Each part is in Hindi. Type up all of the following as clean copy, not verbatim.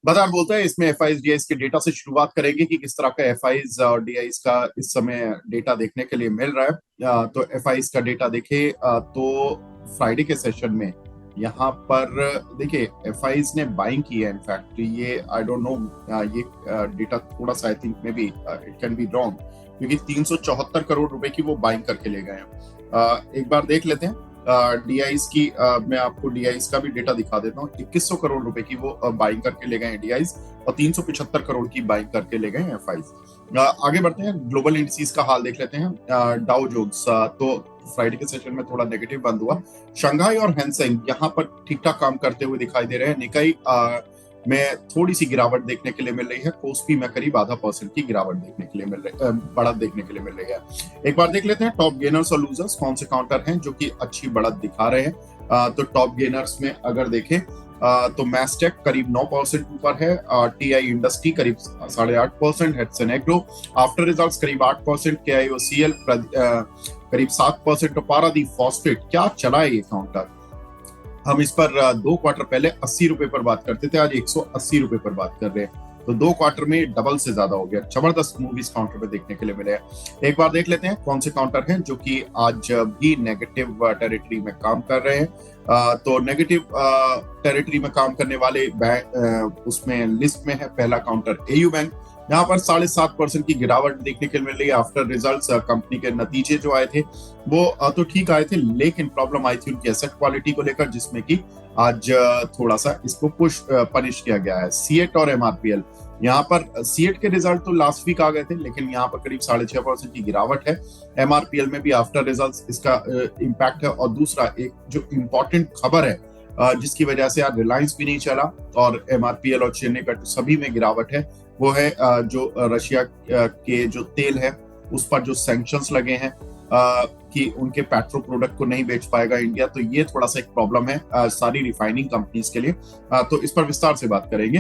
बाजार बोलता है इसमें एफ आई डीआईज के डेटा से शुरुआत करेंगे कि किस तरह का एफ आई और डीआईज का इस समय डेटा देखने के लिए मिल रहा है। तो एफ आई का डेटा देखे तो फ्राइडे के सेशन में यहाँ पर देखिए एफ आई ने बाइंग की है। इनफैक्ट ये आई डोंट नो, ये डेटा थोड़ा सा I think may be it can be wrong, क्योंकि 374 करोड़ रुपए की वो बाइंग करके ले गए हैं। एक बार देख लेते हैं डीआईज की। मैं आपको डीआईज का भी डेटा दिखा देता हूँ। 2100 करोड़ रुपए की वो बाइंग करके ले गए हैं डीआईज, और 375 करोड़ की बाइंग करके ले गए हैं एफआईज। आगे बढ़ते हैं, ग्लोबल इंडिसेस का हाल देख लेते हैं। डाउ जोन्स तो फ्राइडे के सेशन में थोड़ा नेगेटिव बंद हुआ। शंघाई और हैंसेंग यहाँ पर ठीक ठाक काम करते हुए दिखाई दे रहे हैं। निकाई में थोड़ी सी गिरावट देखने के लिए मिल रही है। कोस्पी में करीब ½ % की गिरावट देखने के लिए मिल रही है, बढ़त देखने के लिए मिल रही है। एक बार देख लेते हैं टॉप गेनर्स और लूजर्स कौन से काउंटर हैं जो कि अच्छी बढ़त दिखा रहे हैं। तो टॉप गेनर्स में अगर देखें तो मैस्टेक करीब 9% ऊपर है। टीआई इंडस्ट्री करीब 8.5%। हेडसन एग्रो आफ्टर रिजल्ट्स करीब 8%। केआईओसीएल करीब 7%। और पारादीप फॉस्फेट क्या चला है ये काउंटर। हम इस पर 2 क्वार्टर पहले 80 रुपए पर बात करते थे, आज 180 रुपए पर बात कर रहे हैं। तो 2 क्वार्टर में डबल से ज्यादा हो गया। जबरदस्त मूव इस काउंटर पे देखने के लिए मिले हैं। एक बार देख लेते हैं कौन से काउंटर हैं जो कि आज भी नेगेटिव टेरिटरी में काम कर रहे हैं। तो नेगेटिव टेरिटरी में काम करने वाले उसमें लिस्ट में है पहला काउंटर एयू बैंक। यहाँ पर 7.5% की गिरावट देखने के लिए मिल रही है आफ्टर रिजल्ट्स। कंपनी के नतीजे जो आए थे वो तो ठीक आए थे, लेकिन प्रॉब्लम आई थी उनकी एसेट क्वालिटी को लेकर, जिसमें कि आज थोड़ा सा इसको पनिश किया गया है। सीएट और एमआरपीएल, यहाँ पर सीएट के रिजल्ट तो लास्ट वीक आ गए थे, लेकिन यहाँ पर करीब 6.5% की गिरावट है। एमआरपीएल में भी आफ्टर रिजल्ट्स इसका इम्पैक्ट है। और दूसरा एक जो इम्पोर्टेंट खबर है जिसकी वजह से आज रिलायंस भी नहीं चला और एमआरपीएल और चेन्नई पेट्रो सभी में गिरावट है, वो है जो रशिया के जो तेल है उस पर जो सैंक्शंस लगे हैं कि उनके पेट्रो प्रोडक्ट को नहीं बेच पाएगा इंडिया। तो ये थोड़ा सा एक प्रॉब्लम है सारी रिफाइनिंग कंपनीज के लिए। तो इस पर विस्तार से बात करेंगे।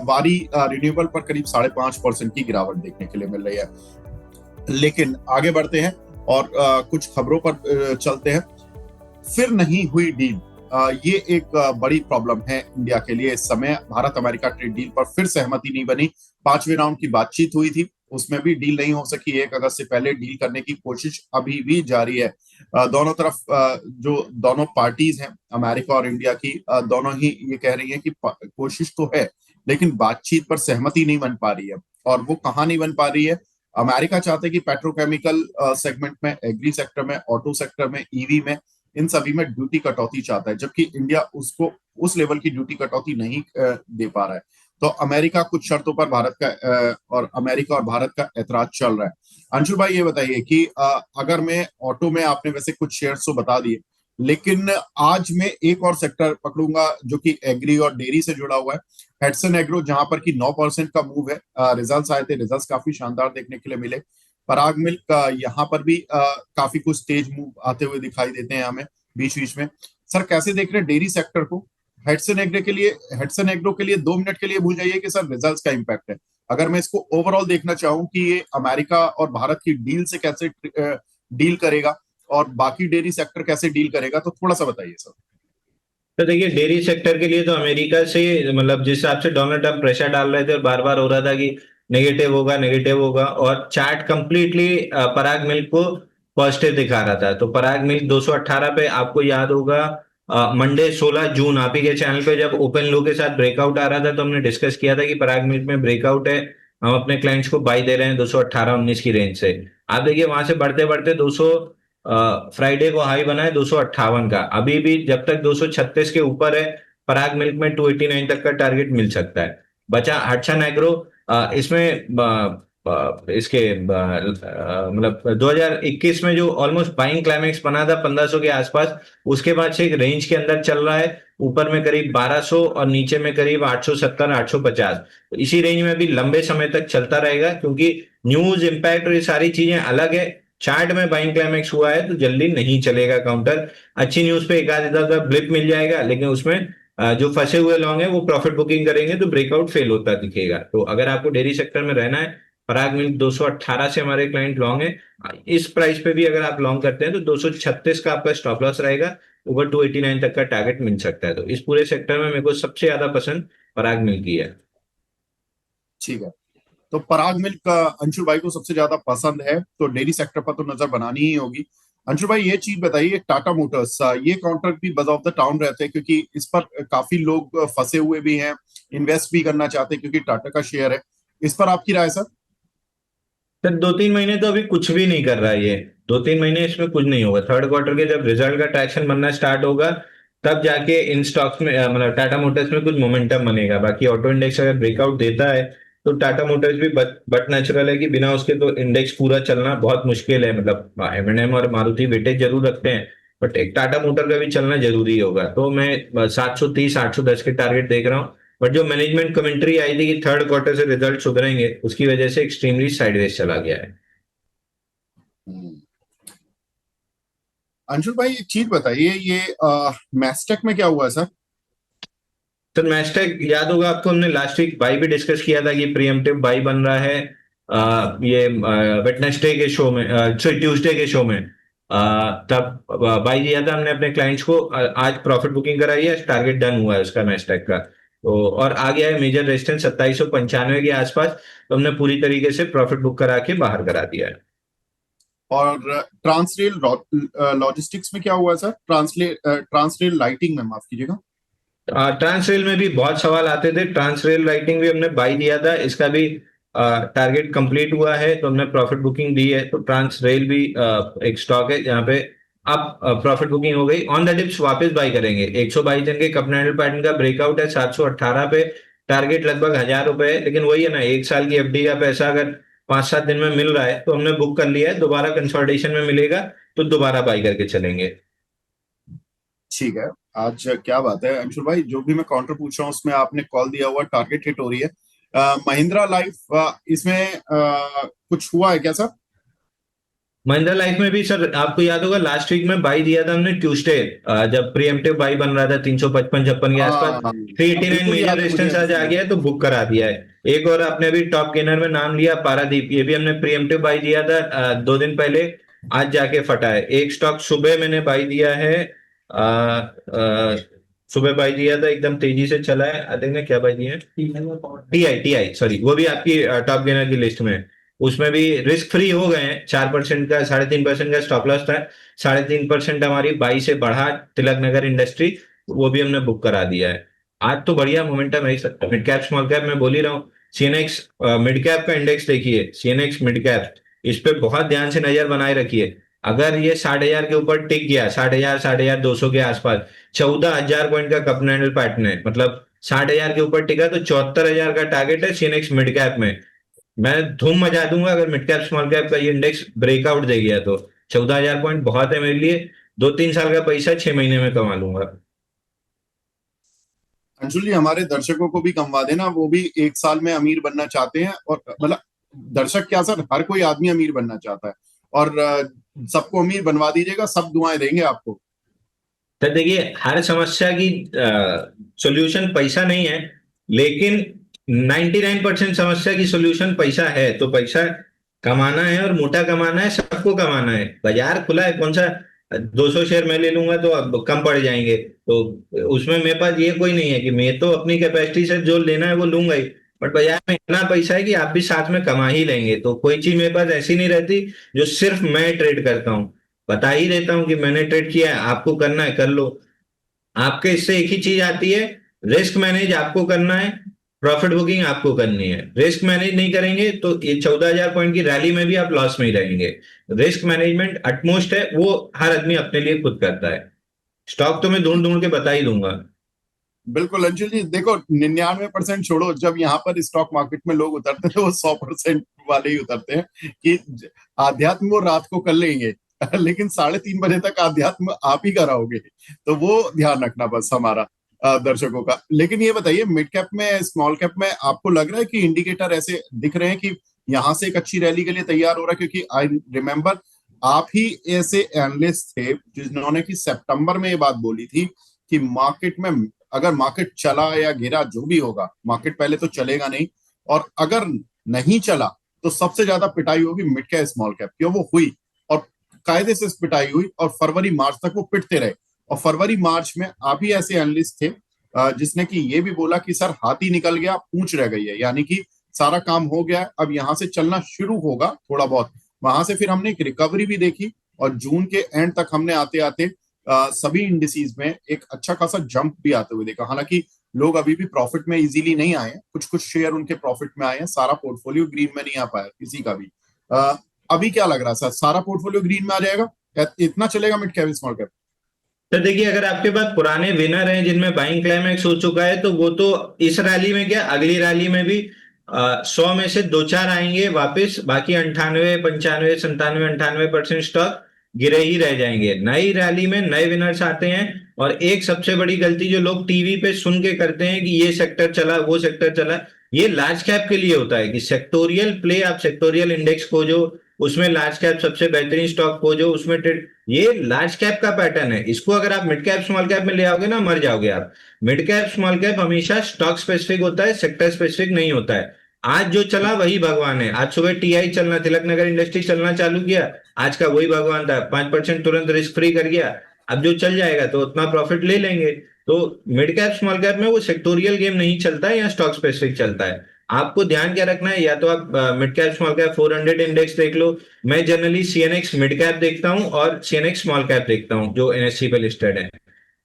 वारी रिन्यूएबल पर करीब 5.5% की गिरावट देखने के लिए मिल रही है। लेकिन आगे बढ़ते हैं और कुछ खबरों पर चलते हैं। फिर नहीं हुई डील, ये एक बड़ी प्रॉब्लम है इंडिया के लिए इस समय। भारत अमेरिका ट्रेड डील पर फिर सहमति नहीं बनी। 5वें राउंड की बातचीत हुई थी, उसमें भी डील नहीं हो सकी। 1 अगस्त से पहले डील करने की कोशिश अभी भी जारी है। दोनों तरफ जो दोनों पार्टीज हैं अमेरिका और इंडिया की, दोनों ही ये कह रही हैं कि कोशिश तो है लेकिन बातचीत पर सहमति नहीं बन पा रही है। और वो कहाँ नहीं बन पा रही है। अमेरिका चाहते कि पेट्रोकेमिकल सेगमेंट में, एग्री सेक्टर में, ऑटो सेक्टर में, ईवी में, इन सभी में ड्यूटी कटौती चाहता है, जबकि इंडिया उसको उस लेवल की ड्यूटी कटौती नहीं दे पा रहा है। तो अमेरिका कुछ शर्तों पर भारत का और अमेरिका और भारत का ऐतराज चल रहा है। अंशु भाई ये बताइए कि अगर मैं ऑटो में, आपने वैसे कुछ शेयर्स तो बता दिए, लेकिन आज मैं एक और सेक्टर पकड़ूंगा जो कि एग्री और डेयरी से जुड़ा हुआ है, हेडसन एग्रो, जहां पर कि 9% का मूव है। रिजल्ट्स आए थे, रिजल्ट्स काफी शानदार देखने के लिए मिले। पराग मिल्क यहाँ पर भी काफी कुछ तेज मूव आते हुए दिखाई देते हैं हमें बीच बीच में। सर कैसे देख रहे हैं डेयरी सेक्टर को। हेडसन एग्रो के लिए 2 मिनट के लिए भूल जाइए कि सर रिजल्ट्स का इम्पैक्ट है। अगर मैं इसको ओवरऑल देखना चाहूं कि ये अमेरिका और भारत की डील से कैसे डील करेगा और बाकी डेयरी सेक्टर कैसे डील करेगा, तो थोड़ा सा बताइए सर। तो देखिए, डेयरी सेक्टर के लिए तो अमेरिका से मतलब जिस हिसाब से डोनाल्ड ट्रम्प प्रेशर डाल रहे थे और बार बार हो रहा था कि नेगेटिव होगा नेगेटिव होगा, और चार्ट कंप्लीटली पराग मिल्क को पॉजिटिव दिखा रहा था। तो पराग मिल्क 218 पे, आपको याद होगा मंडे 16 जून आप ही के चैनल पे जब ओपन लो के साथ ब्रेकआउट आ रहा था तो हमने डिस्कस किया था कि पराग मिल्क में ब्रेकआउट है, हम अपने क्लाइंट्स को बाई दे रहे हैं 218-19 की रेंज से। आप देखिए वहां से बढ़ते बढ़ते 200 फ्राइडे को हाई बना है 258 का। अभी भी जब तक 236 के ऊपर है, पराग मिल्क में 289 तक का टारगेट मिल सकता है। बचा हटसन एग्रो, इसमें इसके मतलब 2021 में जो ऑलमोस्ट बाइंग क्लाइमेक्स बना था 1500 के आसपास, उसके बाद से एक रेंज के अंदर चल रहा है। ऊपर में करीब 1200 और नीचे में करीब 870 850। तो इसी रेंज में भी लंबे समय तक चलता रहेगा, क्योंकि न्यूज इंपैक्ट और ये सारी चीजें अलग है। चार्ट में बाइंग क्लाइमेक्स हुआ है तो जल्दी नहीं चलेगा काउंटर। अच्छी न्यूज पे एक आध इधर ब्लिप मिल जाएगा, लेकिन उसमें जो फंसे हुए लॉन्ग है वो प्रॉफिट बुकिंग करेंगे तो ब्रेकआउट फेल होता दिखेगा। तो अगर आपको डेयरी सेक्टर में रहना है, पराग मिल्क 218 से हमारे क्लाइंट लॉन्ग है। इस प्राइस पे भी अगर आप लॉन्ग करते हैं तो 236 का आपका स्टॉप लॉस रहेगा। ओवर 289 तक का टारगेट मिल सकता है। तो इस पूरे सेक्टर में मेरे को सबसे ज्यादा पसंद पराग मिल्क की है। ठीक है। तो पराग मिल्क अंशुल भाई को सबसे ज्यादा पसंद है, तो डेयरी सेक्टर पर तो नजर बनानी ही होगी। अंशुल भाई ये चीज बताइए, टाटा मोटर्स ये कॉन्ट्रैक्ट भी बज ऑफ द टाउन रहते हैं, क्योंकि इस पर काफी लोग फंसे हुए भी हैं, इन्वेस्ट भी करना चाहते हैं क्योंकि टाटा का शेयर है। इस पर आपकी राय सर? सर 2-3 महीने तो अभी कुछ भी नहीं कर रहा है ये। 2-3 महीने इसमें कुछ नहीं होगा। थर्ड क्वार्टर के जब रिजल्ट का ट्रैक्शन बनना स्टार्ट होगा तब जाके इन स्टॉक्स में मतलब टाटा मोटर्स में कुछ मोमेंटम बनेगा। बाकी ऑटो इंडेक्स अगर ब्रेकआउट देता है तो टाटा मोटर्स भी बट नेचुरल है कि बिना उसके तो इंडेक्स पूरा चलना बहुत मुश्किल है। मतलब एम और मारुति वेटेज जरूर रखते हैं, बट एक टाटा मोटर का भी चलना जरूरी होगा। तो मैं 730 810 के टारगेट देख रहा हूँ। बट जो मैनेजमेंट कमेंट्री आई थी कि थर्ड क्वार्टर से रिजल्ट सुधरेंगे, उसकी वजह से एक्सट्रीमली साइडवेज चला गया है। हम्म। अंशुल भाई एक चीज बताइए, ये मैस्टेक में क्या हुआ है सर? तो मैस्टेक याद होगा आपको, हमने लास्ट वीक बाई भी डिस्कस किया था कि प्रीएम्प्टिव बाई बन रहा है। ये वेडनेसडे के शो में, सॉरी ट्यूसडे के शो में तब बाई दिया था हमने अपने क्लाइंट्स को। आज प्रॉफिट बुकिंग कराई है, टारगेट डन हुआ है उसका मैस्टेक का। तो और आ गया है मेजर रेजिस्टेंस 2795 के आसपास। तो हमने पूरी तरीके से प्रॉफिट बुक करा के बाहर करा दिया है। और ट्रांसरेल लॉजिस्टिक्स में क्या हुआ है सर? ट्रांसरेल लाइटिंग में, माफ कीजिएगा। ट्रांसरेल में भी बहुत सवाल आते थे। ट्रांसरेल राइटिंग भी हमने बाई दिया था, इसका भी टारगेट कंप्लीट हुआ है तो हमने प्रॉफिट बुकिंग दी है। तो ट्रांसरेल भी एक स्टॉक है जहां पे अब प्रॉफिट बुकिंग हो गई। ऑन द डिप्स वापस बाई करेंगे। 122 दिन के कपनैंडल पैटर्न का ब्रेकआउट है 718 पे। टारगेट लगभग 1000 रुपए है, लेकिन वही है ना, 1 साल की एफडी का पैसा अगर 5-7 दिन में मिल रहा है तो हमने बुक कर लिया है। दोबारा कंसोलिडेशन में मिलेगा तो दोबारा बाई करके चलेंगे। ठीक है। आज क्या बात है अंशुल भाई, जो भी मैं काउंटर पूछ रहा हूँ उसमें आपने कॉल दिया हुआ, टारगेट हिट हो रही है। महिंद्रा लाइफ इसमें कुछ हुआ है क्या सर? महिंद्रा लाइफ में भी सर आपको याद होगा लास्ट वीक में बाई दिया था हमने ट्यूसडे, जब प्रीएम्प्टिव बाई बन रहा था 355-56 के आसपास। हाँ, 389 बिल्कुल मेजर याद है मुझे रेजिस्टेंस आज अंशुल आ भाई। गया है तो बुक करा दिया है। एक और आपने अभी टॉप गेनर में नाम लिया पारादीप, ये भी हमने प्रीएम्प्टिव बाई दिया था 2 दिन पहले। आज जाके फटा है। एक स्टॉक सुबह मैंने बाई दिया है, सुबह बाई दिया था, एकदम तेजी से चला है। आई थिंक क्या बाई दिया है, टीआई टीआई सॉरी, वो भी आपकी टॉप गेनर की लिस्ट में है। उसमें भी रिस्क फ्री हो गए हैं। 4% का, 3.5% का स्टॉप लॉस था। 3.5% हमारी बाई से बढ़ा तिलक नगर इंडस्ट्री, वो भी हमने बुक करा दिया है। आज तो बढ़िया मोमेंटम है सकता। मिड कैप स्मॉल कैप मैं बोल ही रहा हूँ। सीएनएक्स मिड कैप का इंडेक्स देखिए, सीएनएक्स मिड कैप, इस पे बहुत ध्यान से नजर बनाए रखिए। अगर ये 60,000 के ऊपर टिक गया, 60,000 60,200 के आसपास, 14,000 पॉइंट का कप हैंडल पैटर्न है, मतलब 60,000 के ऊपर टिका तो 74,000 का टारगेट है सीएनएक्स मिड कैप में। मैं धूम मचा दूंगा अगर मिड कैप स्मॉल कैप का ये इंडेक्स ब्रेकआउट दे गया तो। 14,000 पॉइंट बहुत है मेरे लिए। 2-3 साल का पैसा 6 महीने में कमा लूंगा। अंशुल जी, हमारे दर्शकों को भी कमवा देना, वो भी 1 साल में अमीर बनना चाहते हैं। और मतलब दर्शक क्या सर, हर कोई आदमी अमीर बनना चाहता है। और सबको अमीर बनवा दीजिएगा, सब दुआएं देंगे आपको। तो देखिए, हर समस्या की सॉल्यूशन पैसा नहीं है, लेकिन 99% समस्या की सॉल्यूशन पैसा है। तो पैसा कमाना है और मोटा कमाना है, सबको कमाना है। बाजार खुला है, कौन सा 200 शेयर मैं ले लूंगा तो अब कम पड़ जाएंगे। तो उसमें मेरे पास ये कोई नहीं है कि मैं तो अपनी कैपेसिटी से जो लेना है वो लूंगा ही। बट बाजार में इतना पैसा है कि आप भी साथ में कमा ही लेंगे। तो कोई चीज मेरे पास ऐसी नहीं रहती जो सिर्फ मैं ट्रेड करता हूँ। बता ही देता हूँ कि मैंने ट्रेड किया है, आपको करना है कर लो। आपके इससे एक ही चीज आती है, रिस्क मैनेज आपको करना है, प्रॉफिट बुकिंग आपको करनी है। रिस्क मैनेज नहीं करेंगे तो ये 14,000 पॉइंट की रैली में भी आप लॉस में ही रहेंगे। रिस्क मैनेजमेंट अटमोस्ट है, वो हर आदमी अपने लिए खुद करता है। स्टॉक तो मैं ढूंढ ढूंढ के बता ही दूंगा। बिल्कुल अंशुल जी, देखो 99% छोड़ो, जब यहाँ पर स्टॉक मार्केट में लोग उतरते हैं तो वो 100% वाले ही उतरते हैं कि आध्यात्म वो रात को कर लेंगे लेकिन 3:30 बजे तक आध्यात्म आप ही कराओगे। तो वो ध्यान रखना बस हमारा, दर्शकों का। लेकिन ये बताइए, मिड कैप में स्मॉल कैप में आपको लग रहा है कि इंडिकेटर ऐसे दिख रहे हैं कि यहाँ से एक अच्छी रैली के लिए तैयार हो रहा है? क्योंकि आई रिमेम्बर आप ही ऐसे एनालिस्ट थे जिन्होंने कि सितंबर में ये बात बोली थी कि मार्केट में अगर मार्केट चला या गिरा, जो भी होगा, मार्केट पहले तो चलेगा नहीं, और अगर नहीं चला तो सबसे ज्यादा पिटाई होगी मिड कैप स्मॉल कैप की। और वो हुई, और कायदे से पिटाई हुई, और फरवरी मार्च तक वो पिटते रहे। और फरवरी मार्च में आप ही ऐसे एनालिस्ट थे जिसने कि ये भी बोला कि सर हाथी निकल गया, पूंछ रह गई है, यानी कि सारा काम हो गया है, अब यहाँ से चलना शुरू होगा थोड़ा बहुत। वहां से फिर हमने एक रिकवरी भी देखी, और जून के एंड तक हमने आते आते सभी इंडिसेस में एक अच्छा खासा जंप भी आते हुए देखा। हालांकि लोग अभी भी प्रॉफिट में इजीली नहीं आए हैं, कुछ कुछ शेयर उनके प्रॉफिट में आए हैं, सारा पोर्टफोलियो ग्रीन में नहीं आ पाया किसी का भी। अ, अभी क्या लग रहा है सर, सारा पोर्टफोलियो ग्रीन में आ जाएगा, इतना चलेगा मिड कैप स्मॉल कैप? तो देखिए, अगर आपके पास पुराने विनर हैं जिनमें बाइंग क्लाइमैक्स हो चुका है, तो वो तो इस रैली में क्या, अगली रैली में भी 100 में से दो चार आएंगे वापस, बाकी 98 95 97 98% स्टॉक गिरे ही रह जाएंगे। नई रैली में नए विनर्स आते हैं। और एक सबसे बड़ी गलती जो लोग टीवी पे सुन के करते हैं कि ये सेक्टर चला, वो सेक्टर चला, ये लार्ज कैप के लिए होता है कि सेक्टोरियल प्ले, आप सेक्टोरियल इंडेक्स खोजो, उसमें लार्ज कैप सबसे बेहतरीन स्टॉक खोजो, उसमें ये लार्ज कैप का पैटर्न है। इसको अगर आप मिड कैप स्मॉल कैप में ले आओगे ना, मर जाओगे आप। मिड कैप स्मॉल कैप हमेशा स्टॉक स्पेसिफिक होता है, सेक्टर स्पेसिफिक नहीं होता है। आज जो चला वही भगवान है। आज सुबह टीआई चलना, तिलक नगर इंडस्ट्री चलना चालू किया, आज का वही भगवान था, 5% तुरंत रिस्क फ्री कर गया। अब जो चल जाएगा तो उतना प्रॉफिट ले लेंगे। तो मिड कैप स्मॉल कैप में वो सेक्टोरियल गेम नहीं चलता है या स्टॉक स्पेसिफिक चलता है। आपको ध्यान क्या रखना है, या तो आप mid cap small cap 400 index देख लो। मैं जनरली सीएनएक्स मिड कैप देखता हूं और सीएनएक्स स्मॉल कैप देखता हूं जो एनएससी पे लिस्टेड है।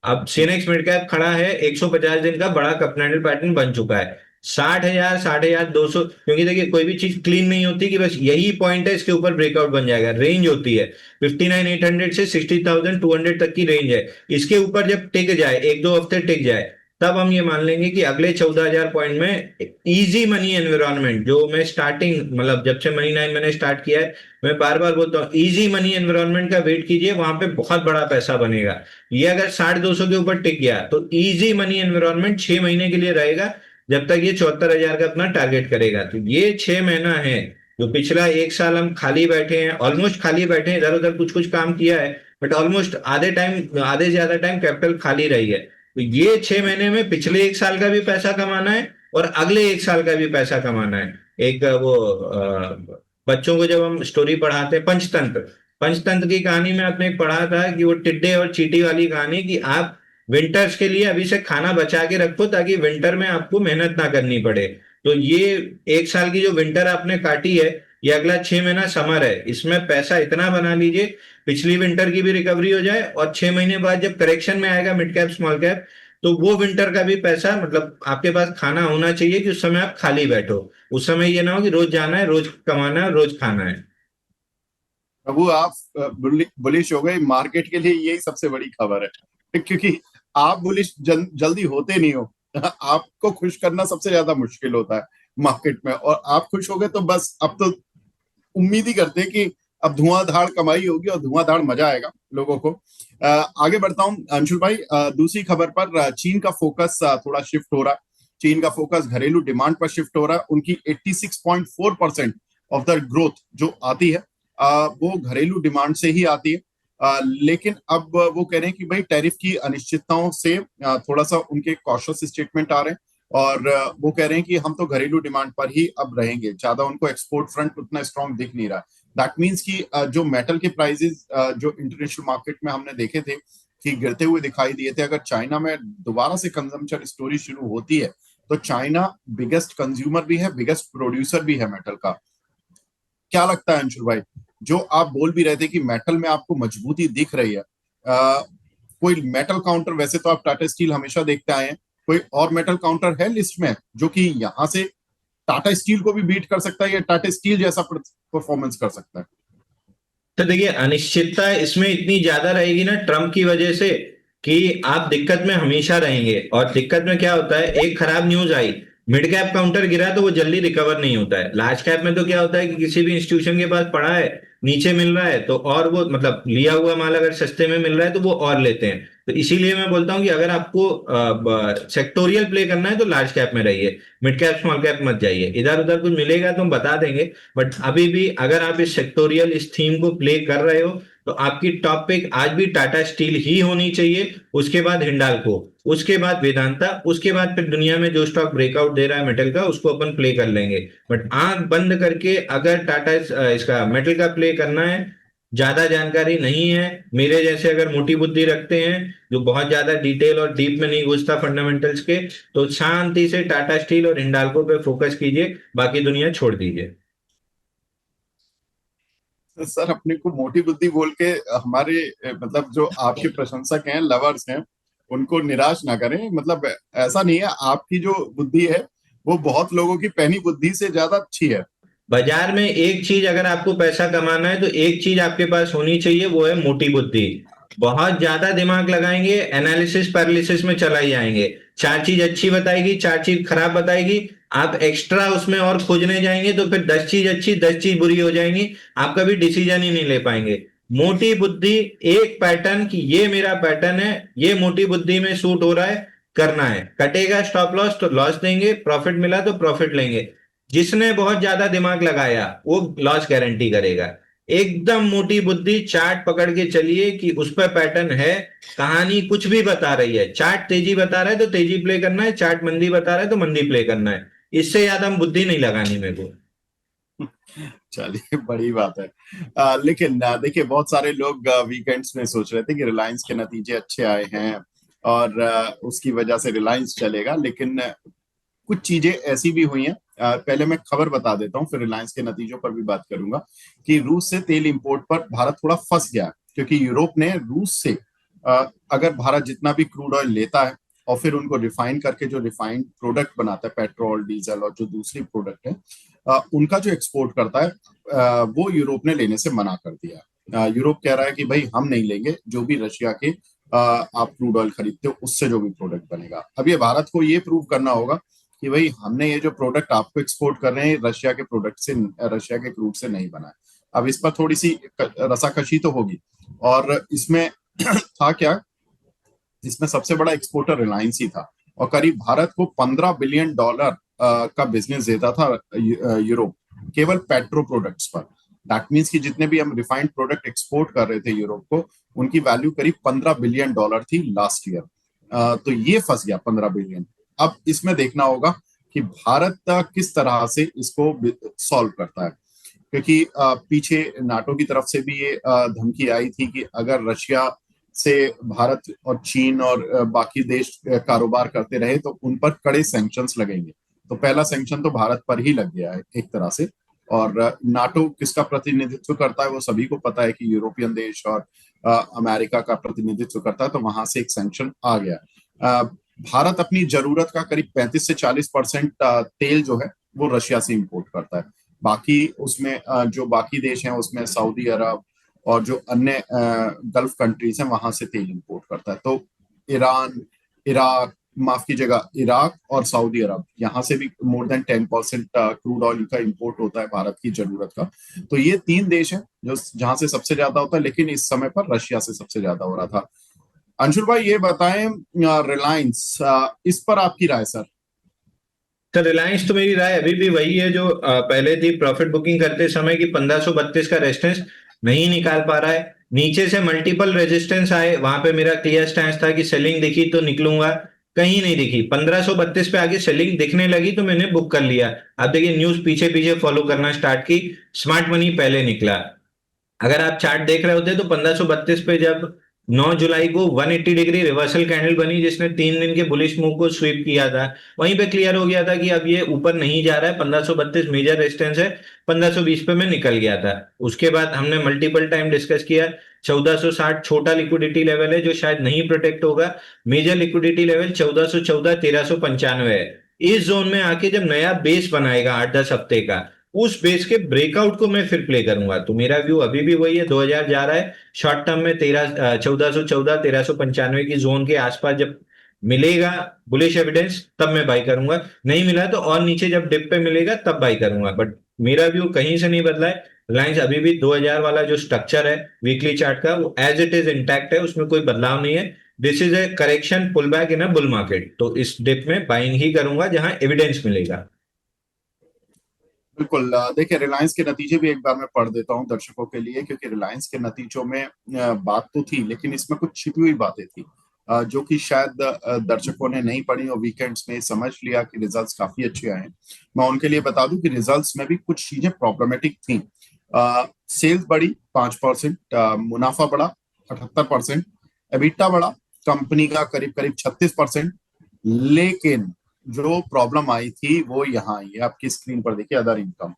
अब सीएनएक्स मिड कैप खड़ा है, 150 दिन का बड़ा कपनैडल पैटर्न बन चुका है। 60,000 60,200, क्योंकि देखिए कोई भी चीज क्लीन नहीं होती कि बस यही पॉइंट है इसके ऊपर ब्रेकआउट बन जाएगा। रेंज होती है 59,800 से 60,200 तक की रेंज है। इसके ऊपर जब टिक जाए, एक दो हफ्ते टिक जाए, तब हम ये मान लेंगे कि अगले 14,000 पॉइंट में इजी मनी एनवायरनमेंट, जो मैं स्टार्टिंग मतलब जब से मनी नाइन मैंने स्टार्ट किया है, मैं बार बार बोलता हूँ इजी मनी एनवायरनमेंट का वेट कीजिए, वहां पे बहुत बड़ा पैसा बनेगा। ये अगर 60-200 के ऊपर टिक गया तो इजी मनी एनवायरनमेंट 6 महीने के लिए रहेगा, जब तक ये 74,000 का अपना टारगेट करेगा। तो ये 6 महीना है। जो पिछला एक साल हम खाली बैठे हैं, ऑलमोस्ट खाली बैठे हैं, इधर उधर कुछ कुछ काम किया है, बट ऑलमोस्ट आधे टाइम, आधे से ज्यादा टाइम कैपिटल खाली रही है। तो ये 6 महीने में पिछले एक साल का भी पैसा कमाना है और अगले एक साल का भी पैसा कमाना है। एक वो बच्चों को जब हम स्टोरी पढ़ाते हैं, पंचतंत्र, पंचतंत्र की कहानी में आपने एक पढ़ा था कि वो टिड्डे और चींटी वाली कहानी, कि आप विंटर्स के लिए अभी से खाना बचा के रखो ताकि विंटर में आपको मेहनत ना करनी पड़े। तो ये एक साल की जो विंटर आपने काटी है, ये अगला 6 महीना समर है, इसमें पैसा इतना बना लीजिए पिछली विंटर की भी रिकवरी हो जाए, और 6 महीने बाद जब करेक्शन में आएगा मिड कैप स्मॉल कैप, तो वो विंटर का भी पैसा, मतलब आपके पास खाना होना चाहिए कि उस समय आप खाली बैठो। उस समय ये ना हो कि रोज जाना है, रोज कमाना है, रोज खाना है। प्रभु आप बुलिश हो गए, मार्केट के लिए यही सबसे बड़ी खबर है, क्योंकि आप बुलिश जल्दी होते नहीं हो। आपको खुश करना सबसे ज्यादा मुश्किल होता है मार्केट में, और आप खुश हो गए तो बस अब तो उम्मीद ही करते हैं कि अब धुआंधार कमाई होगी और धुआंधार मजा आएगा लोगों को। आगे बढ़ता हूं अंशुल भाई, दूसरी खबर पर चीन का फोकस थोड़ा शिफ्ट हो रहा है। चीन का फोकस घरेलू डिमांड पर शिफ्ट हो रहा है। उनकी 86.4% ऑफ द ग्रोथ जो आती है वो घरेलू डिमांड से ही आती है। लेकिन अब वो कह रहे हैं कि भाई टैरिफ की अनिश्चितताओं से थोड़ा सा उनके कॉशियस स्टेटमेंट आ रहे हैं, और वो कह रहे हैं कि हम तो घरेलू डिमांड पर ही अब रहेंगे, ज्यादा उनको एक्सपोर्ट फ्रंट उतना स्ट्रांग दिख नहीं रहा। दैट मीन्स कि जो मेटल के प्राइसेस जो इंटरनेशनल मार्केट में हमने देखे थे कि गिरते हुए दिखाई दिए थे, अगर चाइना में दोबारा से कंजम्पशन स्टोरी शुरू होती है तो चाइना बिगेस्ट कंज्यूमर भी है, बिगेस्ट प्रोड्यूसर भी है मेटल का। क्या लगता है अंशुल भाई, जो आप बोल भी रहे थे कि मेटल में आपको मजबूती दिख रही है, कोई मेटल काउंटर, वैसे तो आप टाटा स्टील हमेशा देखते आए हैं, कोई और मेटल काउंटर है लिस्ट में जो कि यहां से टाटा स्टील को भी बीट कर सकता है या टाटा स्टील जैसा परफॉर्मेंस कर सकता है? तो देखिए, अनिश्चितता इसमें इतनी ज्यादा रहेगी ना ट्रम्प की वजह से, कि आप दिक्कत में हमेशा रहेंगे। और दिक्कत में क्या होता है, एक खराब न्यूज आई, मिड कैप काउंटर गिरा तो वो जल्दी रिकवर नहीं होता है। लार्ज कैप में तो क्या होता है कि किसी भी इंस्टीट्यूशन के पास पड़ा है, नीचे मिल रहा है तो, और वो मतलब लिया हुआ माल अगर सस्ते में मिल रहा है तो वो और लेते हैं। तो इसीलिए मैं बोलता हूँ कि अगर आपको सेक्टोरियल प्ले करना है तो लार्ज कैप में रहिए, मिड कैप स्मॉल कैप मत जाइए। इधर उधर कुछ मिलेगा तो हम बता देंगे, बट अभी भी अगर आप इस सेक्टोरियल, इस थीम को प्ले कर रहे हो, तो आपकी टॉप पिक आज भी टाटा स्टील ही होनी चाहिए, उसके बाद हिंडाल्को, उसके बाद वेदांता, उसके बाद फिर दुनिया में जो स्टॉक ब्रेकआउट दे रहा है मेटल का उसको अपन प्ले कर लेंगे। बट आंख बंद करके अगर टाटा इसका मेटल का प्ले करना है, ज्यादा जानकारी नहीं है, मेरे जैसे अगर मोटी बुद्धि रखते हैं जो बहुत ज्यादा डिटेल और डीप में नहीं घुसता फंडामेंटल्स के, तो शांति से टाटा स्टील और हिंडाल्को पे फोकस कीजिए, बाकी दुनिया छोड़ दीजिए। सर अपने को मोटी बुद्धि बोल के हमारे मतलब जो आपके प्रशंसक हैं, लवर्स हैं, उनको निराश ना करें। मतलब ऐसा नहीं है, आपकी जो बुद्धि है वो बहुत लोगों की पहनी बुद्धि से ज्यादा अच्छी है। बाजार में एक चीज अगर आपको पैसा कमाना है तो एक चीज आपके पास होनी चाहिए, वो है मोटी बुद्धि। बहुत ज्यादा दिमाग लगाएंगे, एनालिसिस पैरालिसिस में चला ही जाएंगे। चार चीज अच्छी बताएगी, चार चीज खराब बताएगी, आप एक्स्ट्रा उसमें और खोजने जाएंगे तो फिर 10 चीज अच्छी 10 चीज बुरी हो जाएंगी, आप कभी डिसीजन ही नहीं ले पाएंगे। मोटी बुद्धि, एक पैटर्न कि ये मेरा पैटर्न है, ये मोटी बुद्धि में सूट हो रहा है, करना है, कटेगा स्टॉप लॉस तो लॉस देंगे, प्रॉफिट मिला तो प्रॉफिट लेंगे। जिसने बहुत ज्यादा दिमाग लगाया वो लॉस गारंटी करेगा। एकदम मोटी बुद्धि, चार्ट पकड़ के चलिए कि उस पर पैटर्न है, कहानी कुछ भी बता रही है, चार्ट तेजी बता रहा है तो तेजी प्ले करना है, चार्ट मंदी बता रहा है तो मंदी प्ले करना है। इससे ज्यादा हम बुद्धि नहीं लगानी मेरे को। चलिए बड़ी बात है। लेकिन देखिए बहुत सारे लोग वीकेंड्स में सोच रहे थे कि रिलायंस के नतीजे अच्छे आए हैं और उसकी वजह से रिलायंस चलेगा, लेकिन कुछ चीजें ऐसी भी हुई हैं। पहले मैं खबर बता देता हूँ, फिर रिलायंस के नतीजों पर भी बात करूंगा कि रूस से तेल इंपोर्ट पर भारत थोड़ा फंस गया, क्योंकि यूरोप ने रूस से अगर भारत जितना भी क्रूड ऑयल लेता है और फिर उनको रिफाइन करके जो रिफाइंड प्रोडक्ट बनाता है, पेट्रोल डीजल और जो दूसरी प्रोडक्ट है, उनका जो एक्सपोर्ट करता है, वो यूरोप ने लेने से मना कर दिया। यूरोप कह रहा है कि भाई हम नहीं लेंगे जो भी रशिया के आप क्रूड ऑयल खरीदते हो उससे जो भी प्रोडक्ट बनेगा। अब ये भारत को ये प्रूव करना होगा कि भाई हमने ये जो प्रोडक्ट आपको एक्सपोर्ट कर रहे हैं रशिया के प्रोडक्ट से, रशिया के क्रूड से नहीं बना है। अब इस पर थोड़ी सी रसाकशी तो होगी। और इसमें था क्या, इसमें सबसे बड़ा एक्सपोर्टर रिलायंस ही था और करीब भारत को $15 बिलियन का बिजनेस देता था यूरोप, केवल पेट्रो प्रोडक्ट्स पर। दैट मीन्स कि जितने भी हम रिफाइंड प्रोडक्ट एक्सपोर्ट कर रहे थे यूरोप को, उनकी वैल्यू करीब $15 बिलियन थी लास्ट ईयर। तो ये फंस गया 15 बिलियन। अब इसमें देखना होगा कि भारत किस तरह से इसको सॉल्व करता है, क्योंकि पीछे नाटो की तरफ से भी ये धमकी आई थी कि अगर रशिया से भारत और चीन और बाकी देश कारोबार करते रहे तो उन पर कड़े सैंक्शंस लगेंगे। तो पहला सैंक्शन तो भारत पर ही लग गया है एक तरह से। और नाटो किसका प्रतिनिधित्व करता है वो सभी को पता है कि यूरोपियन देश और अमेरिका का प्रतिनिधित्व करता है, तो वहां से एक सैंक्शन आ गया। भारत अपनी जरूरत का करीब 35 से 40% तेल जो है वो रशिया से इंपोर्ट करता है। बाकी उसमें जो बाकी देश हैं उसमें सऊदी अरब और जो अन्य गल्फ कंट्रीज हैं वहां से तेल इंपोर्ट करता है। तो ईरान, इराक, माफ कीजिएगा, इराक और सऊदी अरब, यहाँ से भी मोर देन 10% क्रूड ऑयल का इंपोर्ट होता है भारत की जरूरत का। तो ये तीन देश हैं जो जहां से सबसे ज्यादा होता है, लेकिन इस समय पर रशिया से सबसे ज्यादा हो रहा था। अंशुल भाई ये बताएं, रिलायंस, इस पर आपकी राय सर। तो रिलायंस तो मेरी राय अभी भी वही है जो पहले थी, प्रॉफिट बुकिंग करते समय कि 1532 का रेजिस्टेंस नहीं निकाल पा रहा है। नीचे से मल्टीपल रेजिस्टेंस आए, वहां पे मेरा क्लियर स्टैंस था कि सेलिंग दिखी तो निकलूंगा, कहीं नहीं दिखी। 1532 पे आगे सेलिंग दिखने लगी तो मैंने बुक कर लिया। अब देखिए न्यूज पीछे पीछे फॉलो करना स्टार्ट की, स्मार्ट मनी पहले निकला। अगर आप चार्ट देख रहे होते तो 1532 पे जब 9 जुलाई को 180 डिग्री रिवर्सल कैंडल बनी जिसने 3 दिन के बुलिश मूव को स्वीप किया था, वहीं पे क्लियर हो गया था कि अब ये ऊपर नहीं जा रहा है, 1532 मेजर रेजिस्टेंस है, 1520 पे मैं निकल गया था। उसके बाद हमने मल्टीपल टाइम डिस्कस किया, 1460 छोटा लिक्विडिटी लेवल है जो शायद नहीं प्रोटेक्ट होगा, मेजर लिक्विडिटी लेवल 1414 1395 है। इस जोन में आके जब नया बेस बनाएगा 8-10 हफ्ते का, उस बेस के ब्रेकआउट को मैं फिर प्ले करूंगा। तो मेरा व्यू अभी भी वही है, 2000 जा रहा है, शॉर्ट टर्म में 1414 1395 की जोन के आसपास जब मिलेगा बुलिश एविडेंस तब मैं बाई करूंगा, नहीं मिला तो और नीचे जब डिप पे मिलेगा तब बाई करूंगा। बट मेरा व्यू कहीं से नहीं बदला है, रिलायंस अभी भी 2000 वाला जो स्ट्रक्चर है वीकली चार्ट का वो एज इट इज इंटैक्ट है, उसमें कोई बदलाव नहीं है। This is a correction pull back in a bull market, तो इस डिप में बाइंग ही करूंगा जहां एविडेंस मिलेगा। बिल्कुल। देखिए रिलायंस के नतीजे भी एक बार मैं पढ़ देता हूँ दर्शकों के लिए, क्योंकि रिलायंस के नतीजों में बात तो थी लेकिन इसमें कुछ छिपी हुई बातें थी जो कि शायद दर्शकों ने नहीं पढ़ी और वीकेंड्स में समझ लिया कि रिजल्ट्स काफी अच्छे आए हैं। मैं उनके लिए बता दूं कि रिजल्ट्स में भी कुछ चीजें प्रॉब्लमेटिक थी। सेल्स बढ़ी 5%, मुनाफा बढ़ा 78%, एबिटा बढ़ा कंपनी का करीब करीब 36%। लेकिन जो प्रॉब्लम आई थी वो यहाँ आई है, आपकी स्क्रीन पर देखिए, अदर इनकम।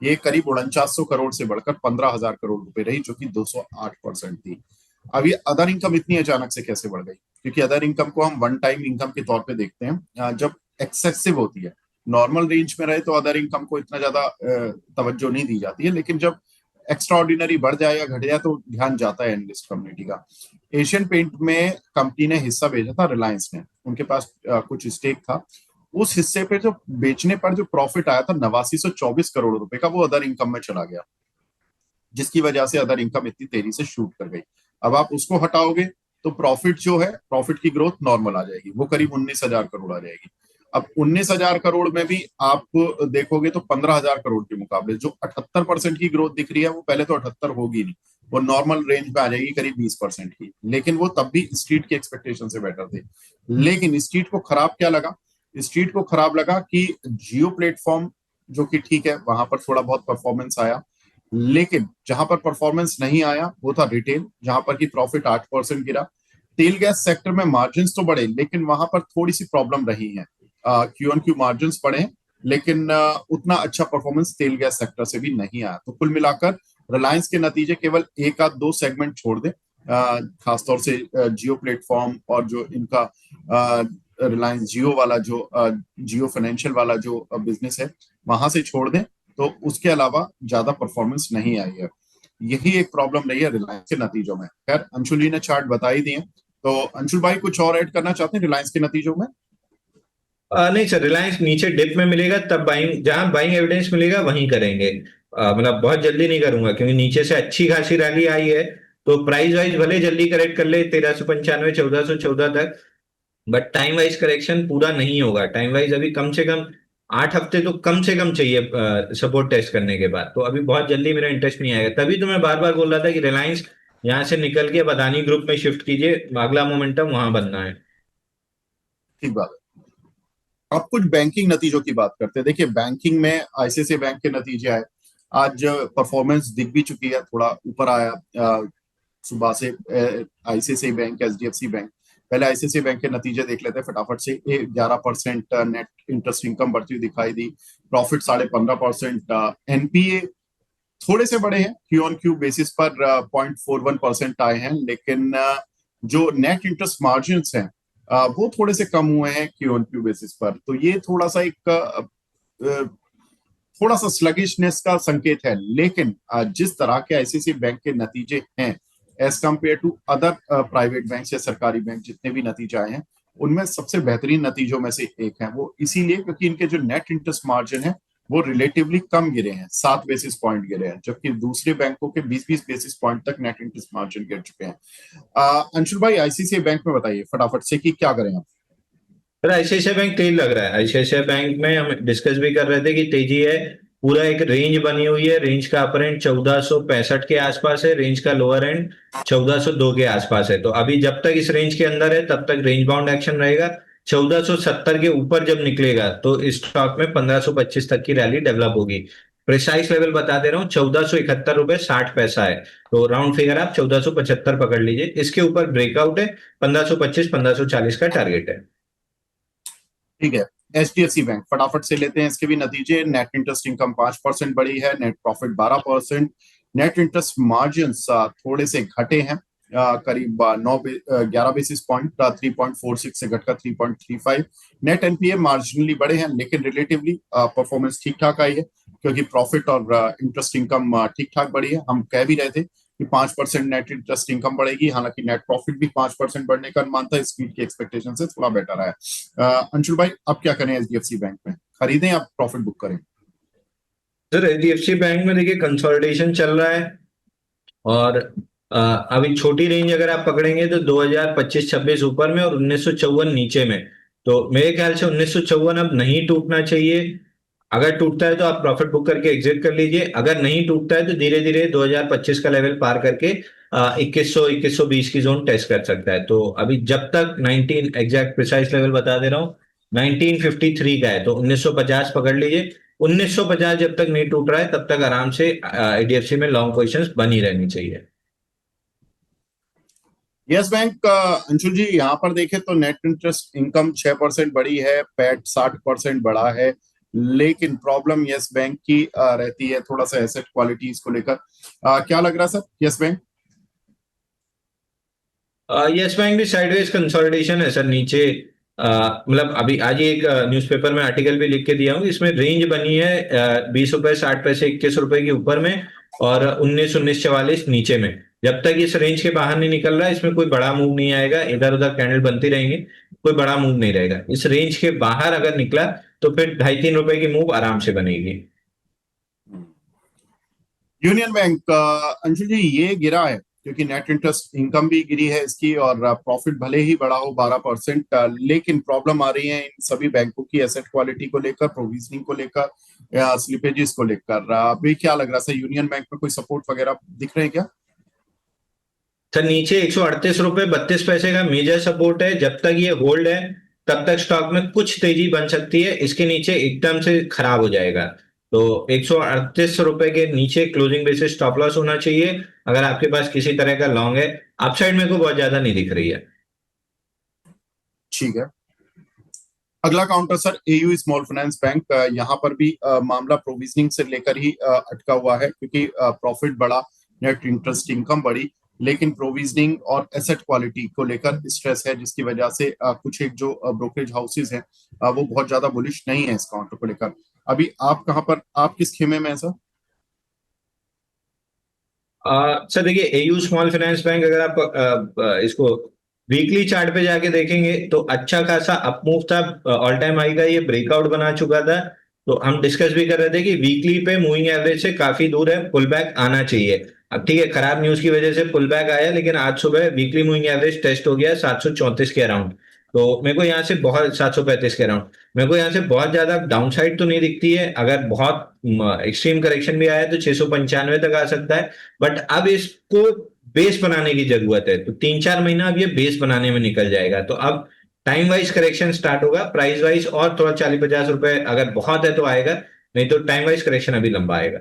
ये करीब 4900 करोड़ से बढ़कर 15,000 करोड़ रुपए रही, जो कि 208% थी। अब ये अदर इनकम इतनी अचानक से कैसे बढ़ गई? क्योंकि अदर इनकम को हम वन टाइम इनकम के तौर पे देखते हैं। जब एक्सेसिव होती है, नॉर्मल रेंज में रहे तो अदर इनकम को इतना ज्यादा तवज्जो नहीं दी जाती है, लेकिन जब एक्स्ट्रा ऑर्डिनरी बढ़ जाए या घट जाए तो ध्यान जाता है एनालिस्ट कम्युनिटी का। एशियन पेंट में कंपनी ने हिस्सा भेजा था रिलायंस ने, उनके पास कुछ स्टेक था। उस हिस्से पे जो बेचने पर जो प्रॉफिट आया था 8924 करोड़ रुपए का, वो अदर इनकम में चला गया, जिसकी वजह से अदर इनकम इतनी तेजी से शूट कर गई। अब आप उसको हटाओगे तो प्रॉफिट जो है, प्रॉफिट की ग्रोथ नॉर्मल आ जाएगी, वो करीब 19,000 करोड़ आ जाएगी। अब 19,000 करोड़ में भी आप देखोगे तो 15,000 करोड़ के मुकाबले जो 78% की ग्रोथ दिख रही है, वो पहले तो 78 होगी नहीं, वो नॉर्मल रेंज में आ जाएगी करीब 20% की। लेकिन वो तब भी स्ट्रीट की एक्सपेक्टेशन से बेटर थे। लेकिन स्ट्रीट को खराब क्या लगा? स्ट्रीट को खराब लगा कि जियो प्लेटफॉर्म, जो कि ठीक है, वहां पर थोड़ा बहुत परफॉर्मेंस आया, लेकिन जहां पर परफॉर्मेंस नहीं आया वो था रिटेल, जहां पर की प्रॉफिट 8% गिरा। तेल गैस सेक्टर में मार्जिन तो बढ़े, लेकिन वहां पर थोड़ी सी प्रॉब्लम रही है। क्यू ऑन क्यू मार्जिन बढ़े, लेकिन उतना अच्छा परफॉर्मेंस तेल गैस सेक्टर से भी नहीं आया। तो कुल मिलाकर रिलायंस के नतीजे केवल एक आध दो सेगमेंट छोड़ दे, खासतौर से जियो प्लेटफॉर्म और जो इनका रिलायंस जियो वाला, जो जियो फाइनेंशियल वाला जो बिजनेस है, वहां से छोड़ दें तो उसके अलावा ज्यादा परफॉर्मेंस नहीं आई है। यही एक प्रॉब्लम रही है रिलायंस के नतीजों में। खैर, अंशुल जी ने चार्ट बता ही दिए, तो अंशुल भाई कुछ और ऐड करना चाहते हैं रिलायंस के नतीजों में? नहीं सर, रिलायंस नीचे डिप में मिलेगा तब बाइंग, जहां बाइंग एविडेंस मिलेगा वहीं करेंगे। मतलब बहुत जल्दी नहीं करूंगा, क्योंकि नीचे से अच्छी खासी रैली आई है। तो प्राइस वाइज भले जल्दी करेक्ट कर ले 1395 1414 तक, बट टाइम वाइज करेक्शन पूरा नहीं होगा। टाइम वाइज अभी कम से कम 8 हफ्ते तो कम से कम चाहिए सपोर्ट टेस्ट करने के बाद। तो अभी बहुत जल्दी मेरा इंटरेस्ट नहीं आएगा। तभी तो मैं बार बार बोल रहा था कि रिलायंस यहाँ से निकल के अब अदानी ग्रुप में शिफ्ट कीजिए, अगला मोमेंटम वहां बनना है। ठीक बात है। अब कुछ बैंकिंग नतीजों की बात करते हैं। देखिए, बैंकिंग में आईसीआईसीआई बैंक के नतीजे आए आज। परफॉर्मेंस दिख भी चुकी है, थोड़ा ऊपर आया सुबह से आईसीआईसीआई बैंक, एचडीएफसी बैंक। पहले आईसीआईसीआई बैंक के नतीजे देख लेते हैं फटाफट से। 11% नेट इंटरेस्ट इनकम बढ़ती हुई दिखाई दी, प्रॉफिट 15.5%। एनपीए थोड़े से बड़े हैं, क्यू ऑन क्यू बेसिस पर 0.41% आए हैं, लेकिन जो नेट इंटरेस्ट मार्जिन हैं वो थोड़े से कम हुए हैं क्यू ऑन क्यू बेसिस पर। तो ये थोड़ा सा एक थोड़ा सा स्लगिशनेस का संकेत है। लेकिन जिस तरह के आईसीआईसीआई बैंक के नतीजे हैं as compared to other private bank या सरकारी बैंक, जितने भी नतीजे आए हैं उनमें सबसे बेहतरीन नतीजों में से एक है। वो इसीलिए क्योंकि इनके जो नेट इंटरेस्ट मार्जिन है वो रिलेटिवली कम गिरे हैं, 7 बेसिस पॉइंट गिरे हैं, जबकि दूसरे बैंकों के 20-20 बेसिस पॉइंट तक नेट इंटरेस्ट मार्जिन गिर चुके हैं। अंशुल भाई, आईसीआईसीआई बैंक में बताइए फटाफट से कि क्या करें आप? सर आईसीआईसीआई बैंक तेज लग रहा है। आईसीआईसीआई बैंक में हम डिस्कस भी कर रहे थे कि तेजी है। पूरा एक रेंज बनी हुई है। रेंज का अपर एंड 1465 के आसपास है, रेंज का लोअर एंड 1402 के आसपास है। तो अभी जब तक इस रेंज के अंदर है तब तक रेंज बाउंड एक्शन रहेगा। 1470 के ऊपर जब निकलेगा तो इस स्टॉक में 1525 तक की रैली डेवलप होगी। प्रिसाइज लेवल बता दे रहा हूँ, 1471 रुपए 60 पैसा है। तो राउंड फिगर आप 1475 पकड़ लीजिए। इसके ऊपर ब्रेकआउट है, 1525 1540 का टारगेट है। ठीक है, एचडीएफसी बैंक फटाफट से लेते हैं इसके भी नतीजे। नेट इंटरेस्ट इनकम 5% बढ़ी है, net profit 12%, net interest margin थोड़े से घटे हैं, करीब 11 बेसिस पॉइंट, 3.46 से घटकर 3.35। नेट एनपीए मार्जिनली बढ़े हैं, लेकिन रिलेटिवली परफॉर्मेंस ठीक ठाक आई है, क्योंकि प्रॉफिट और इंटरेस्ट इनकम ठीक ठाक बढ़ी है। हम कह भी रहे थे कि 5% नेट इंटरेस्ट इनकम बढ़ेगी, हालांकि नेट प्रॉफिट भी 5% बढ़ने का अनुमान था, स्पीड की एक्सपेक्टेशन से थोड़ा बेटर है। अंशुल भाई, अब क्या करें एचडीएफसी बैंक में? खरीदें या प्रॉफिट बुक करें? सर एचडीएफसी बैंक में देखिए कंसोलिडेशन चल रहा है, और अभी छोटी रेंज अगर आप पकड़ेंगे तो 2025-26 ऊपर में और 1954 नीचे में। तो मेरे ख्याल से 1954 अब नहीं टूटना चाहिए। अगर टूटता है तो आप प्रॉफिट बुक करके एग्जिट कर लीजिए। अगर नहीं टूटता है तो धीरे धीरे 2025 का लेवल पार करके 2100 2120 की जोन टेस्ट कर सकता है। तो अभी जब तक 19 एग्जैक्ट प्रिसाइज लेवल बता दे रहा हूँ, 1953 का है, तो 1950 पकड़ लीजिए। 1950 जब तक नहीं टूट रहा है तब तक आराम से एचडीएफसी में लॉन्ग पोजीशंस बनी रहनी चाहिए। यस बैंक, अंशुल जी यहाँ पर देखें तो नेट इंटरेस्ट इनकम 6% बढ़ी है, पैट 60% बढ़ा है, लेकिन प्रॉब्लम यस बैंक की रहती है थोड़ा सा एसेट क्वालिटी को लेकर। क्या लग रहा है sir yes bank? Yes bank भी साइडवेज कंसोलिडेशन है सर नीचे। मतलब अभी आज ही एक न्यूज़पेपर में आर्टिकल भी लिख के दिया हूँ, इसमें रेंज बनी है 20 रुपए 60 पैसे 21 रुपए के ऊपर में और 19 19 44 नीचे में। जब तक इस रेंज के बाहर नहीं निकल रहा इसमें कोई बड़ा मूव नहीं आएगा, इधर उधर कैंडल बनती रहेंगी, कोई बड़ा मूव नहीं रहेगा। इस रेंज के बाहर अगर निकला तो फिर 2.5 3 रुपए की मूव आराम से बनेगी। यूनियन बैंक, अंशुल जी ये गिरा है क्योंकि नेट इंटरेस्ट इनकम भी गिरी है इसकी, और प्रॉफिट भले ही बढ़ा हो 12%, लेकिन प्रॉब्लम आ रही है इन सभी बैंकों की एसेट क्वालिटी को लेकर, प्रोविजनिंग को लेकर या स्लिपेजेस को लेकर। अभी क्या लग रहा है सर, यूनियन बैंक में कोई सपोर्ट वगैरह दिख रहे हैं क्या? सर नीचे 138 रुपए 32 पैसे का मेजर सपोर्ट है, जब तक ये होल्ड है तब तक स्टॉक में कुछ तेजी बन सकती है, इसके नीचे एकदम से खराब हो जाएगा। तो 138 रुपए के नीचे क्लोजिंग बेसिस स्टॉप लॉस होना चाहिए अगर आपके पास किसी तरह का लॉन्ग है। अपसाइड मेरे को बहुत ज्यादा नहीं दिख रही है। ठीक है, अगला counter sir AU small finance bank. यहाँ पर भी मामला प्रोविजनिंग से लेकर ही अटका हुआ है, क्योंकि प्रॉफिट बढ़ा, नेट इंटरेस्ट इनकम बढ़ी, लेकिन प्रोविजनिंग और एसेट क्वालिटी को लेकर स्ट्रेस है, जिसकी वजह से कुछ एक जो ब्रोकरेज हाउसेज हैं वो बहुत ज्यादा बुलिश नहीं है इस काउंटर को लेकर। अभी आप कहाँ पर, आप किस खेमे में हैं सर? सर देखिए एयू स्मॉल फाइनेंस बैंक अगर आप इसको वीकली चार्ट पे जाके देखेंगे तो अच्छा खासा अपमूव था, ऑल टाइम हाई का ये ब्रेकआउट बना चुका था। तो हम डिस्कस भी कर रहे थे कि वीकली पे मूविंग एवरेज से काफी दूर है, पुल बैक आना चाहिए। अब ठीक है खराब न्यूज की वजह से पुल बैक आया, लेकिन आज सुबह वीकली मूविंग एवरेज टेस्ट हो गया 734 के अराउंड। तो मेरे को यहाँ से बहुत 735 के अराउंड, मेरे को यहाँ से बहुत ज्यादा डाउनसाइड तो नहीं दिखती है। अगर बहुत एक्सट्रीम करेक्शन भी आया तो 695 तक आ सकता है, बट अब इसको बेस बनाने की जरूरत है। तो 3 4 महीना अब ये बेस बनाने में निकल जाएगा, तो अब टाइम वाइज करेक्शन स्टार्ट होगा, प्राइस वाइज और थोड़ा 40 50 रुपए अगर बहुत है तो आएगा, नहीं तो टाइम वाइज करेक्शन अभी लंबा आएगा।